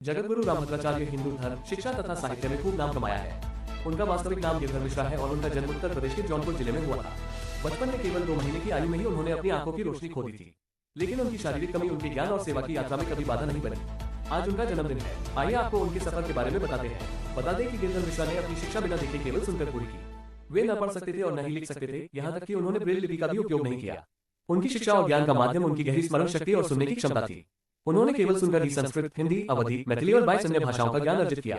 जगतगुरु रामभद्राचार्य हिंदू धर्म, शिक्षा तथा साहित्य में खूब नाम कमाया है। उनका वास्तविक नाम गिरधर मिश्रा है और उनका जन्म उत्तर प्रदेश के जौनपुर जिले में हुआ था। बचपन में केवल 2 महीने की आयु में ही उन्होंने अपनी आंखों की रोशनी खो दी थी, लेकिन उनकी शारीरिक कमी उनके ज्ञान और सेवा की यात्रा में कभी बाधा नहीं बनी। आज उनका जन्मदिन है। आइए आपको उनके सफर के बारे में बताते हैं। बता दें कि गिरधर मिश्रा ने अपनी शिक्षा बिना देखे केवल सुनकर पूरी की। वे न पढ़ सकते थे और न ही लिख सकते थे, यहाँ तक कि उन्होंने ब्रेल लिपि का भी उपयोग नहीं किया। उनकी शिक्षा और ज्ञान का माध्यम उनकी गहरी स्मरण शक्ति और सुनने की क्षमता थी। उन्होंने केवल सुनकर ही संस्कृत, हिंदी, अवधी, मैथिली और 22 अन्य भाषाओं का ज्ञान अर्जित किया।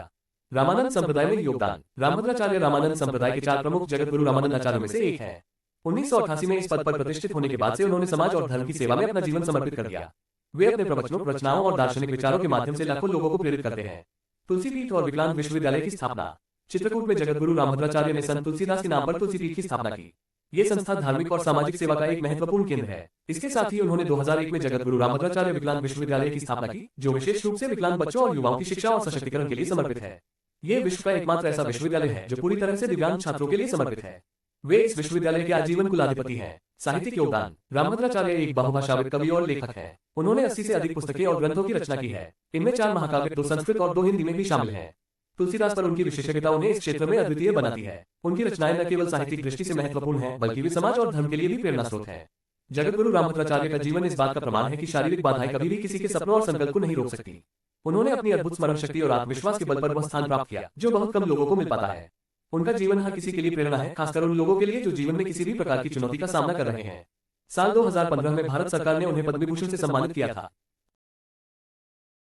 रामानंद संप्रदाय में योगदान। रामभद्राचार्य रामानंद संप्रदाय के 4 प्रमुख जगतगुरु रामानंद आचार्यों में से एक हैं। 1988 में इस पद पर प्रतिष्ठित होने के बाद से उन्होंने समाज और धर्म की सेवा में अपना जीवन समर्पित कर दिया। वे अपने प्रवचनों, रचनाओं और दार्शनिक विचारों के माध्यम से लाखों लोगों को प्रेरित करते हैं। तुलसीपीठ और विकलांग विश्वविद्यालय की स्थापना। चित्रकूट में जगतगुरु रामभद्राचार्य ने संत तुलसीदास के नाम पर तुलसीपीठ की स्थापना की। ये संस्था धार्मिक और सामाजिक सेवा का एक महत्वपूर्ण केंद्र है। इसके साथ ही उन्होंने 2001 में जगतगुरु रामभद्राचार्य विकलांग विश्वविद्यालय की स्थापना की, जो विशेष रूप से विकलांग बच्चों और युवाओं की शिक्षा और सशक्तिकरण के लिए समर्पित है। ये विश्व का एकमात्र ऐसा विश्वविद्यालय है जो पूरी तरह से दिव्यांग छात्रों के लिए समर्पित है। वे इस विश्वविद्यालय के आजीवन कुलाधिपति हैं। साहित्यिक योगदान। रामभद्राचार्य एक बहुभाषाविद कवि और लेखक हैं। उन्होंने 80 से अधिक पुस्तकें और ग्रंथों की रचना की है। इनमें 4 महाकाव्य, 2 संस्कृत और 2 हिंदी में भी शामिल हैं। तुलसीदास पर उनकी विशेषज्ञता उन्हें इस क्षेत्र में अद्वितीय बनाती है। उनकी रचनाएं न केवल साहित्यिक दृष्टि से महत्वपूर्ण हैं, बल्कि वे समाज और धर्म के लिए भी प्रेरणा स्रोत हैं। जगतगुरु रामभद्राचार्य का जीवन इस बात का प्रमाण है कि शारीरिक बाधाएं कभी भी किसी के सपनों और संकल्प को नहीं रोक सकती। उन्होंने अपनी अद्भुत स्मरण शक्ति और आत्मविश्वास के बल पर वह स्थान प्राप्त किया जो बहुत कम लोगों को मिल पाता है। उनका जीवन हर किसी के लिए प्रेरणा है, खासकर उन लोगों के लिए जो जीवन में किसी भी प्रकार की चुनौती का सामना कर रहे हैं। साल 2015 में भारत सरकार ने उन्हें पद्म विभूषण से सम्मानित किया था।